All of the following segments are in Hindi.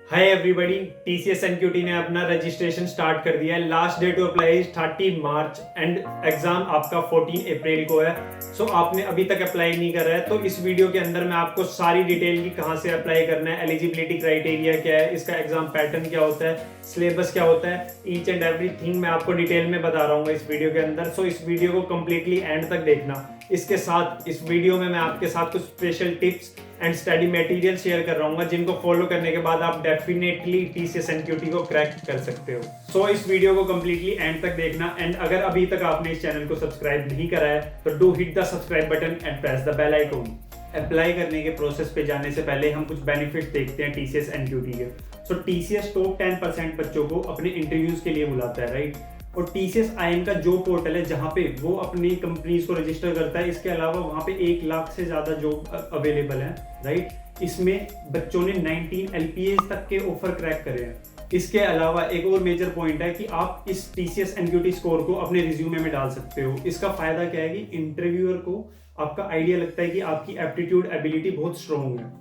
हाय एवरीबॉडी, टीसीएस एनक्यूटी ने अपना रजिस्ट्रेशन स्टार्ट कर दिया है। Last date to apply is 30 March and exam आपका 14 अप्रैल को है। सो आपने अभी तक अप्लाई नहीं करा है तो इस वीडियो के अंदर मैं आपको सारी डिटेल की कहाँ से अप्लाई करना है, एलिजिबिलिटी क्राइटेरिया क्या है, इसका एग्जाम पैटर्न क्या होता है, सिलेबस क्या होता है, ईच एंड एवरीथिंग मैं आपको डिटेल में बता रहा हूँ इस वीडियो के अंदर। सो इस वीडियो को कंप्लीटली एंड तक देखना। इसके साथ इस वीडियो में मैं आपके साथ कुछ special tips and study material share कर रहा हूँ जिनको फॉलो करने के बाद आप डेफिनेटली टीसीएस एनक्यूटी को क्रैक कर सकते हो। सो इस वीडियो को कंप्लीटली एंड तक देखना एंड अगर अभी तक आपने इस चैनल को सब्सक्राइब नहीं करा है तो do hit the subscribe button and press the bell icon. Apply करने के प्रोसेस पे जाने से पहले हम कुछ बेनिफिट्स देखते हैं टीसीएस एनक्यूटी के। सो टीसीएस टॉप 10% बच्चों को अपने इंटरव्यूज के लिए बुलाता है, राइट। और टीसीएस आईएम का जो पोर्टल है जहाँ पे वो अपनी कंपनीज को रजिस्टर करता है, इसके अलावा वहाँ पे 1 लाख से ज़्यादा जॉब अवेलेबल है, राइट। इसमें बच्चों ने 19 एलपीएस तक के ऑफर क्रैक करे हैं। इसके अलावा एक और मेजर पॉइंट है कि आप इस टीसीएस एनक्यूटी स्कोर को अपने रिज्यूमे में डाल सकते हो। इसका फायदा क्या है कि इंटरव्यूअर को आपका आइडिया लगता है कि आपकी एप्टीट्यूड एबिलिटी बहुत स्ट्रॉन्ग है।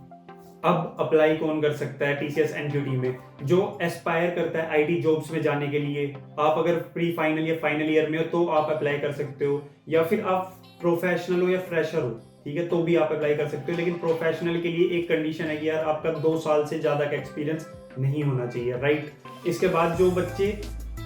अब अप्लाई कौन कर सकता है टीसीएस एनक्यूटी में? जो एस्पायर करता है आईटी जॉब्स में जाने के लिए। आप अगर प्री फाइनल या फाइनल ईयर में हो तो आप अप्लाई कर सकते हो, या फिर आप प्रोफेशनल हो या फ्रेशर हो, ठीक है, तो भी आप अप्लाई कर सकते हो। लेकिन प्रोफेशनल के लिए एक कंडीशन है कि यार आपका 2 साल से ज्यादा का एक्सपीरियंस नहीं होना चाहिए, राइट। इसके बाद जो बच्चे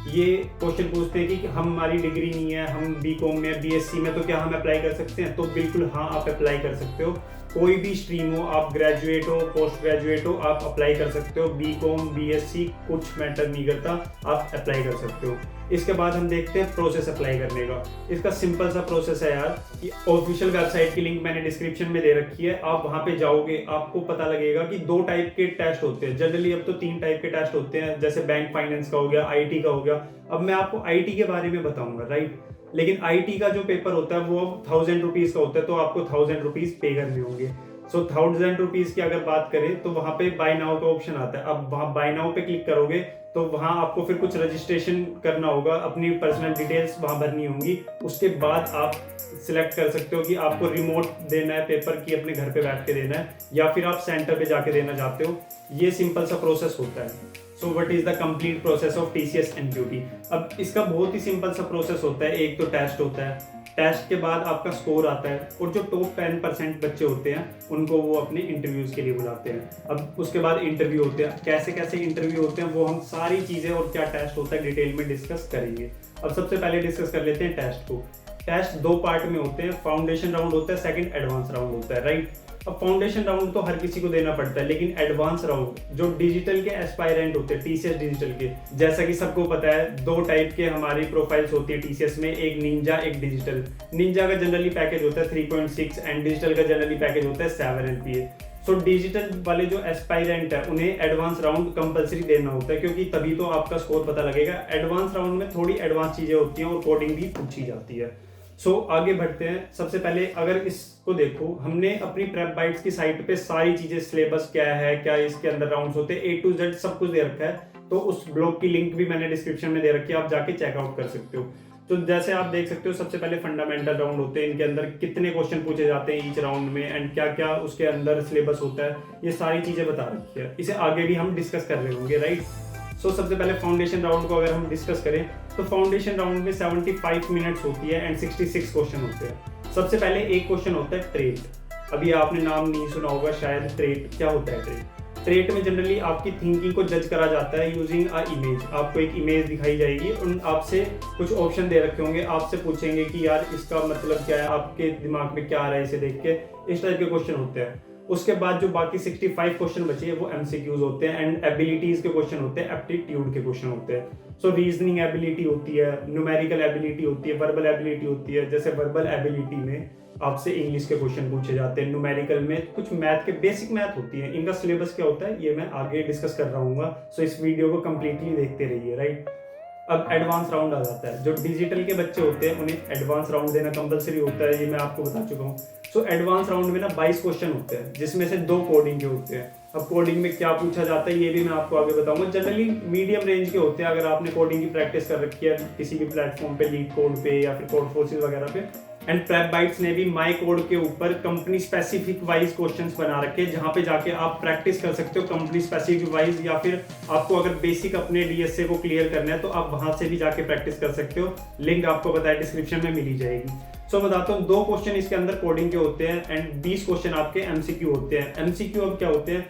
ये क्वेश्चन पूछते हैं कि हमारी डिग्री नहीं है, हम बीकॉम में बीएससी में, तो क्या हम अप्लाई कर सकते हैं? तो बिल्कुल हाँ, आप अप्लाई कर सकते हो। कोई भी स्ट्रीम हो, आप ग्रेजुएट हो, पोस्ट ग्रेजुएट हो, आप अप्लाई कर सकते हो। बीकॉम बीएससी कुछ मैटर नहीं करता, आप अप्लाई कर सकते हो। इसके बाद हम देखते हैं प्रोसेस अप्लाई करने का। इसका सिंपल सा प्रोसेस है यार कि ऑफिशियल वेबसाइट की लिंक मैंने डिस्क्रिप्शन में दे रखी है। आप वहां पे जाओगे, आपको पता लगेगा कि 2 टाइप के टेस्ट होते हैं जनरली। अब तो 3 टाइप के टेस्ट होते हैं, जैसे बैंक फाइनेंस का हो गया, आईटी का हो गया। अब मैं आपको आईटी के बारे में बताऊंगा, राइट। लेकिन आईटी का जो पेपर होता है वो 1000 रुपीज का होता है, तो आपको 1000 रुपीज पे करने होंगे। सो 1000 रुपीज की अगर बात करें तो वहां पे बाय नाउ का ऑप्शन आता है। अब वहां बाय नाउ पे क्लिक करोगे तो वहां आपको फिर कुछ रजिस्ट्रेशन करना होगा, अपनी पर्सनल डिटेल्स वहां भरनी होंगी। उसके बाद आप सिलेक्ट कर सकते हो कि आपको रिमोट देना है पेपर की, अपने घर पे बैठ के देना है, या फिर आप सेंटर पे जाके देना चाहते हो। ये सिंपल सा प्रोसेस होता है। So what is the complete process of TCS NQT? अब इसका बहुत ही सिंपल सा प्रोसेस होता है। एक तो टेस्ट होता है, टेस्ट के बाद आपका स्कोर आता है, और जो टॉप 10% बच्चे होते हैं उनको वो अपने इंटरव्यूज के लिए बुलाते हैं। अब उसके बाद इंटरव्यू होते हैं। कैसे कैसे इंटरव्यू होते हैं वो हम सारी चीजें और क्या टेस्ट होता है डिटेल में डिस्कस करेंगे। अब सबसे पहले डिस्कस कर लेते हैं टेस्ट को। टेस्ट 2 पार्ट में होते हैं। फाउंडेशन राउंड होता है, सेकंड एडवांस राउंड होता है, राइट। अब फाउंडेशन राउंड तो हर किसी को देना पड़ता है, लेकिन एडवांस राउंड जो डिजिटल के एस्पायरेंट होते हैं टीसीएस डिजिटल के, जैसा कि सबको पता है 2 टाइप के हमारी प्रोफाइल्स होती है टीसीएस में, एक निंजा एक डिजिटल। निंजा का जनरली पैकेज होता है 3.6 एंड डिजिटल का जनरली पैकेज होता है 7 एलपीए। सो डिजिटल वाले जो एस्पायरेंट है उन्हें एडवांस राउंड कंपलसरी देना होता है, क्योंकि तभी तो आपका स्कोर पता लगेगा। एडवांस राउंड में थोड़ी एडवांस चीजें होती हैं और कोडिंग भी पूछी जाती है। सो आगे बढ़ते हैं। सबसे पहले अगर इसको देखो, हमने अपनी प्रेप बाइट्स की साइट पे सारी चीजें, सिलेबस क्या है, क्या इसके अंदर राउंड्स होते हैं, A to Z सब कुछ दे रखा है। तो उस ब्लॉग की लिंक भी मैंने डिस्क्रिप्शन में दे रखी है, आप जाके चेकआउट कर सकते हो। तो जैसे आप देख सकते हो, सबसे पहले फंडामेंटल राउंड होते हैं। इनके अंदर कितने क्वेश्चन पूछे जाते हैं ईच राउंड में एंड क्या क्या उसके अंदर सिलेबस होता है, ये सारी चीजें बता रखी है। इसे आगे भी हम डिस्कस कर रहे होंगे, राइट। सो सबसे पहले फाउंडेशन राउंड को अगर हम डिस्कस करें तो फाउंडेशन राउंड में 75 मिनट्स होती है एंड 66 क्वेश्चन होते हैं। सबसे पहले एक क्वेश्चन होता है ट्रेट। अभी आपने नाम नहीं सुना होगा शायद, ट्रेट क्या होता है? ट्रेट में जनरली आपकी थिंकिंग को जज करा जाता है यूजिंग अ इमेज। आपको एक इमेज दिखाई जाएगी और आपसे कुछ ऑप्शन दे रखे होंगे, आपसे पूछेंगे कि यार इसका मतलब क्या है, आपके दिमाग में क्या आ रहा है इसे देख के। इस टाइप के क्वेश्चन होते हैं। उसके बाद जो बाकी 65 क्वेश्चन बचे हैं वो एमसीक्यूज होते हैं एंड एबिलिटीज के क्वेश्चन होते हैं, एप्टीट्यूड के क्वेश्चन होते हैं। सो रीजनिंग एबिलिटी होती है, न्यूमेरिकल एबिलिटी होती है, वर्बल एबिलिटी होती है। जैसे वर्बल एबिलिटी में आपसे इंग्लिश के क्वेश्चन पूछे जाते हैं, न्यूमेरिकल में कुछ मैथ के बेसिक मैथ होती है। इनका सिलेबस क्या होता है ये मैं आगे डिस्कस कर रहा हूँ। सो इस वीडियो को कंप्लीटली देखते रहिए, राइट। अब एडवांस राउंड आ जाता है। जो डिजिटल के बच्चे होते हैं उन्हें एडवांस राउंड देना कंपलसरी होता है, ये मैं आपको बता चुका हूँ। सो एडवांस राउंड में ना 22 क्वेश्चन होते हैं, जिसमें से 2 कोडिंग के होते हैं। अब कोडिंग में क्या पूछा जाता है ये भी मैं आपको आगे बताऊंगा। जनरली मीडियम रेंज के होते हैं। अगर आपने कोडिंग की प्रैक्टिस कर रखी है किसी भी प्लेटफॉर्म पे, लीड कोड पे या फिर कोड फोर्सेस वगैरह पे, एंड प्रेप बाइट्स ने भी माई कोड के ऊपर कंपनी स्पेसिफिक वाइज क्वेश्चंस बना रखे हैं, जहां पे जाके आप प्रैक्टिस कर सकते हो कंपनी स्पेसिफिक वाइज, या फिर आपको अगर बेसिक अपने डीएसए को क्लियर करना है तो आप वहां से भी जाके प्रैक्टिस कर सकते हो। लिंक आपको पता है डिस्क्रिप्शन में मिल ही जाएगी। सो बताता हूँ, 2 क्वेश्चन इसके अंदर कोडिंग के होते हैं एंड 20 क्वेश्चन आपके एमसीक्यू होते हैं। एमसीक्यू अब क्या होते हैं,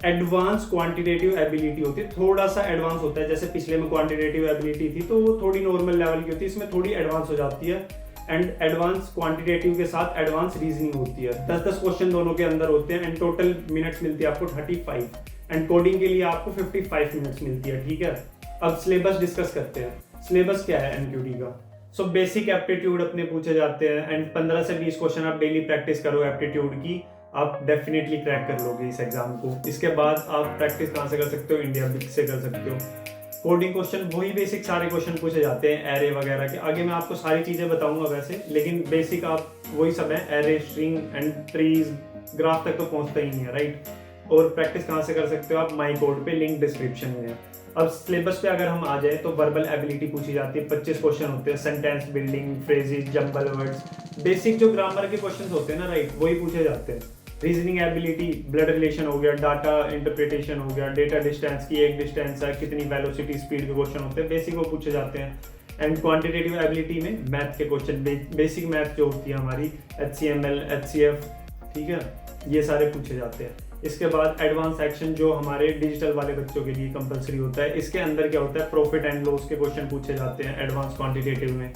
एडवांस क्वांटिटेटिव एबिलिटी होती है, थोड़ा सा एडवांस होता है। जैसे पिछले में क्वांटिटेटिव एबिलिटी थी तो वो थोड़ी नॉर्मल लेवल की होती है, इसमें थोड़ी एडवांस हो जाती है। एंड एडवांस क्वांटिटेटिव के साथ एडवांस रीजनिंग होती है। 10-10 क्वेश्चन दोनों के अंदर होते हैं एंड टोटल मिनट्स मिलती है आपको 35 एंड कोडिंग के लिए आपको 55 मिनट्स मिलती है। ठीक है, अब सिलेबस डिस्कस करते हैं। सिलेबस क्या है एमक्यूटी का? सो बेसिक एप्टीट्यूड अपने पूछे जाते हैं एंड 15 से 20 क्वेश्चन आप डेली प्रैक्टिस करो एप्टीट्यूड की, आप डेफिनेटली क्रैक कर लोगे इस एग्जाम को। इसके बाद आप प्रैक्टिस कहाँ से कर सकते हो, इंडिया बुक से कर सकते हो। कोडिंग क्वेश्चन वही बेसिक सारे क्वेश्चन पूछे जाते हैं एरे वगैरह के, आगे मैं आपको सारी चीज़ें बताऊंगा वैसे, लेकिन बेसिक आप वही सब है, array, string and trees, graph तक तो पहुंचता ही नहीं है, राइट। और प्रैक्टिस कहाँ से कर सकते हो आप, माई कोड पे, लिंक डिस्क्रिप्शन में है। अब सिलेबस पे अगर हम आ जाए तो वर्बल एबिलिटी पूछी जाती है, 25 क्वेश्चन होते हैं, sentence building, phrases, jumble words, basic जो ग्रामर के क्वेश्चन होते हैं ना, राइट, वही पूछे जाते हैं। रीजनिंग एबिलिटी, ब्लड रिलेशन हो गया, डाटा इंटरप्रिटेशन हो गया, डेटा डिस्टेंस की एक डिस्टेंस है, कितनी वेलोसिटी स्पीड के क्वेश्चन होते हैं, बेसिक वो पूछे जाते हैं। एंड क्वांटिटेटिव एबिलिटी में मैथ के क्वेश्चन, बेसिक मैथ जो होती है हमारी, HCML, HCF, ठीक है, ये सारे पूछे जाते हैं। इसके बाद एडवांस सेक्शन जो हमारे डिजिटल वाले बच्चों के लिए कंपलसरी होता है, इसके अंदर क्या होता है, प्रॉफिट एंड लॉस के क्वेश्चन पूछे जाते हैं एडवांस क्वांटिटेटिव में,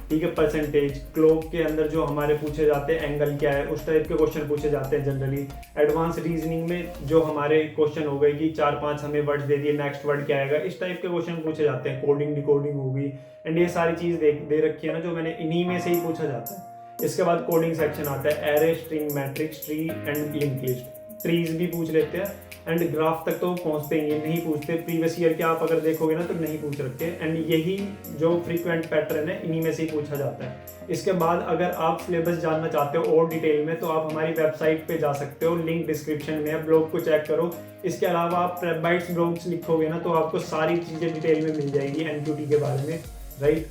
ठीक है। परसेंटेज, क्लॉक के अंदर जो हमारे पूछे जाते हैं, एंगल क्या है, उस टाइप के क्वेश्चन पूछे जाते हैं जनरली। एडवांस रीजनिंग में जो हमारे क्वेश्चन हो गए कि 4-5 हमें वर्ड्स दे दिए, नेक्स्ट वर्ड क्या आएगा, इस टाइप के क्वेश्चन पूछे जाते हैं। कोडिंग, डिकोडिंग होगी एंड ये सारी चीज दे रखी है ना, जो मैंने इन्हीं में से ही पूछा जाता है। इसके बाद कोडिंग सेक्शन आता है, array, string, matrix, tree and link list. Trees भी पूछ लेते हैं एंड ग्राफ तक तो पहुंचते ही नहीं पूछते, प्रीवियस ईयर के आप अगर देखोगे ना तो नहीं पूछ रखे, एंड यही जो फ्रीक्वेंट पैटर्न है इन्हीं में से ही पूछा जाता है। इसके बाद अगर आप सिलेबस जानना चाहते हो और डिटेल में तो आप हमारी वेबसाइट पे जा सकते हो, लिंक डिस्क्रिप्शन में है, ब्लॉग को चेक करो। इसके अलावा आप प्रेप बाइट्स ब्लॉग्स लिखोगे ना तो आपको सारी चीज़ें डिटेल में मिल जाएगी एमक्यूटी के बारे में, राइट।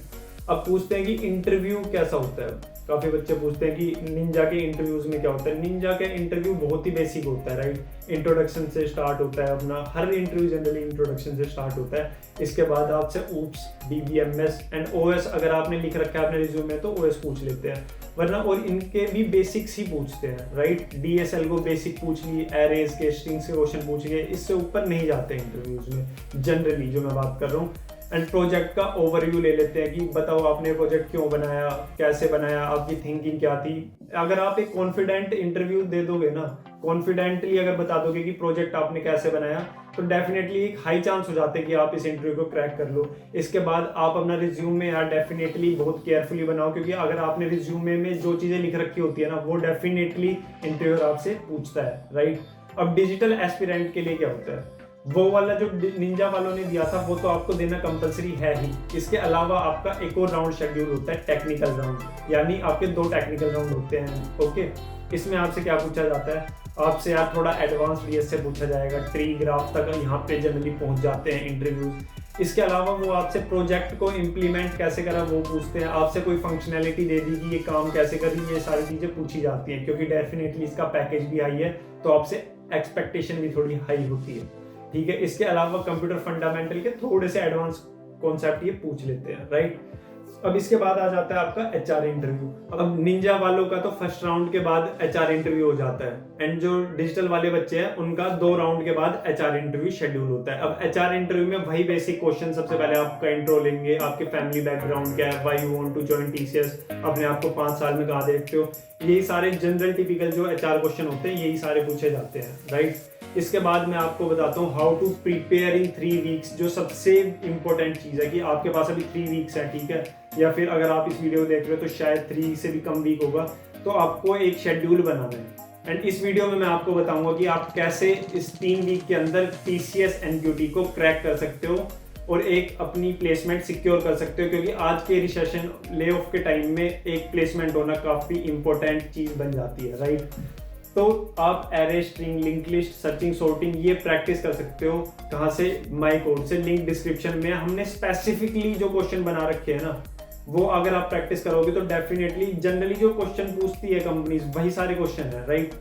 अब पूछते हैं कि इंटरव्यू कैसा होता है, काफी बच्चे पूछते हैं कि निंजा के इंटरव्यूज में क्या होता है। निंजा का इंटरव्यू बहुत ही बेसिक होता है, राइट, इंट्रोडक्शन से स्टार्ट होता है अपना, हर इंटरव्यू जनरली इंट्रोडक्शन से स्टार्ट होता है। इसके बाद आपसे ऊप्स, DBMS एंड OS अगर आपने लिख रखा है अपने रिज्यूम में तो OS पूछ लेते हैं, वरना और इनके भी बेसिक्स ही पूछते हैं, राइट। DSL को बेसिक पूछ लिए, एरेज के, स्ट्रिंग्स के क्वेश्चन पूछ लिए, इससे ऊपर नहीं जाते इंटरव्यूज में जनरली, जो मैं बात कर रहा हूँ। एंड प्रोजेक्ट का ओवरव्यू ले लेते हैं कि बताओ आपने प्रोजेक्ट क्यों बनाया, कैसे बनाया, आपकी थिंकिंग क्या थी। अगर आप एक कॉन्फिडेंट इंटरव्यू दे दोगे ना, कॉन्फिडेंटली अगर बता दोगे कि प्रोजेक्ट आपने कैसे बनाया, तो डेफिनेटली एक हाई चांस हो जाता है कि आप इस इंटरव्यू को क्रैक कर लो। इसके बाद आप अपना रिज्यूमे यार डेफिनेटली बहुत केयरफुली बनाओ, क्योंकि अगर आपने रिज्यूमे में जो चीज़ें लिख रखी होती है ना, वो डेफिनेटली इंटरव्यूअर आपसे पूछता है, राइट। अब डिजिटल एस्पिरेंट के लिए क्या होता है, वो वाला जो निंजा वालों ने दिया था वो तो आपको देना कंपलसरी है ही। इसके अलावा आपका एक और राउंड शेड्यूल होता है, टेक्निकल राउंड, यानी आपके 2 टेक्निकल राउंड होते हैं, ओके। इसमें आपसे क्या पूछा जाता है, आपसे यार थोड़ा एडवांस डीएस से पूछा जाएगा, ट्री, ग्राफ तक यहाँ पे जनरली पहुंच जाते हैं इंटरव्यूज। इसके अलावा वो आपसे प्रोजेक्ट को इम्प्लीमेंट कैसे करा वो पूछते हैं, आपसे कोई फंक्शनैलिटी दे दी कि ये काम कैसे करी, ये सारी चीज़ें पूछी जाती हैं, क्योंकि डेफिनेटली इसका पैकेज भी हाई है तो आपसे एक्सपेक्टेशन भी थोड़ी हाई होती है, ठीक है। इसके अलावा कंप्यूटर फंडामेंटल के थोड़े से एडवांस कॉन्सेप्ट ये पूछ लेते हैं, राइट। अब इसके बाद आ जाता है आपका HR इंटरव्यू। अब निंजा वालों का तो फर्स्ट राउंड के बाद HR इंटरव्यू हो जाता है, एंड जो डिजिटल वाले बच्चे हैं उनका 2 राउंड के बाद HR इंटरव्यू शेड्यूल होता है। अब HR इंटरव्यू में वही बेसिक क्वेश्चन, सबसे पहले आपका इंट्रो लेंगे, आपके फैमिली बैकग्राउंड क्या है, why you want to join TCS, अपने आप को 5 साल में कहाँ देखते हो, यही सारे जनरल टिपिकल जो HR क्वेश्चन होते हैं यही सारे पूछे जाते हैं, राइट। इसके बाद मैं आपको बताता हूँ how to prepare in 3 weeks, जो सबसे इंपॉर्टेंट चीज़ है कि आपके पास अभी 3 वीक्स है, ठीक है, या फिर अगर आप इस वीडियो देख रहे हो तो शायद 3 से भी कम वीक होगा, तो आपको एक शेड्यूल बनाना है। एंड इस वीडियो में मैं आपको बताऊंगा कि आप कैसे इस 3 वीक के अंदर TCS NQT को क्रैक कर सकते हो और एक अपनी प्लेसमेंट सिक्योर कर सकते हो, क्योंकि आज के रिसेशन, ले ऑफ के टाइम में एक प्लेसमेंट होना काफ़ी इंपॉर्टेंट चीज़ बन जाती है, राइट। तो आप array, string, link list, searching, sorting ये प्रैक्टिस कर सकते हो। कहाँ से? माई कोड से, लिंक डिस्क्रिप्शन में हमने स्पेसिफिकली जो क्वेश्चन बना रखे हैं ना, वो अगर आप प्रैक्टिस करोगे तो डेफिनेटली जनरली जो क्वेश्चन पूछती है कंपनीज वही सारे क्वेश्चन है, राइट।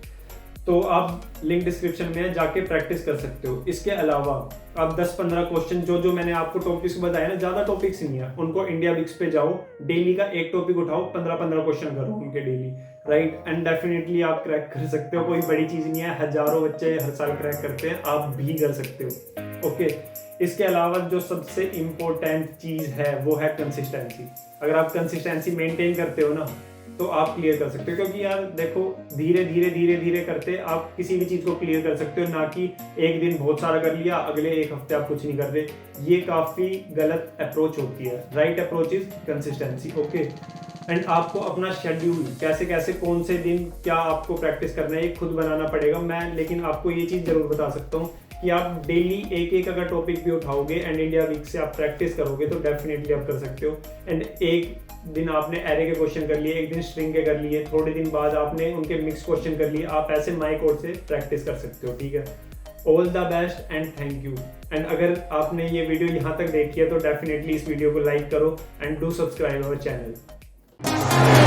तो आप लिंक डिस्क्रिप्शन में जाके प्रैक्टिस कर सकते हो। इसके अलावा आप 10-15 क्वेश्चन जो मैंने आपको टॉपिक्स बताए ना, ज्यादा टॉपिक्स नहीं है, उनको इंडिया विक्स पे जाओ, डेली का एक टॉपिक उठाओ, 15-15 क्वेश्चन करो उनके डेली, राइट। एंड डेफिनेटली आप क्रैक कर सकते हो, कोई बड़ी चीज नहीं है, हजारों बच्चे हर साल क्रैक करते हैं, आप भी कर सकते हो। ओके, इसके अलावा जो सबसे इम्पोर्टेंट चीज है वो है कंसिस्टेंसी। अगर आप कंसिस्टेंसी मेंटेन करते हो ना तो आप क्लियर कर सकते हो, क्योंकि यार देखो धीरे धीरे करते आप किसी भी चीज को क्लियर कर सकते हो, ना कि एक दिन बहुत सारा कर लिया अगले एक हफ्ते आप कुछ नहीं कर रहे। ये काफी गलत अप्रोच होती है। Right approach is consistency. Okay, and आपको अपना शेड्यूल कैसे कौन से दिन क्या आपको प्रैक्टिस करना है ये खुद बनाना पड़ेगा। मैं लेकिन आपको ये चीज जरूर बता सकता हूँ कि आप डेली एक अगर टॉपिक भी उठाओगे एंड इंडिया वीक से आप प्रैक्टिस करोगे तो डेफिनेटली आप कर सकते हो। एंड एक दिन आपने एरे के क्वेश्चन कर लिए, एक दिन स्ट्रिंग के कर लिए, थोड़े दिन बाद आपने उनके मिक्स क्वेश्चन कर लिए, आप ऐसे माई कोड से प्रैक्टिस कर सकते हो। ठीक है, all the best and thank you. And अगर आपने ये वीडियो यहाँ तक देखी है तो डेफिनेटली इस वीडियो को लाइक करो and do subscribe our channel.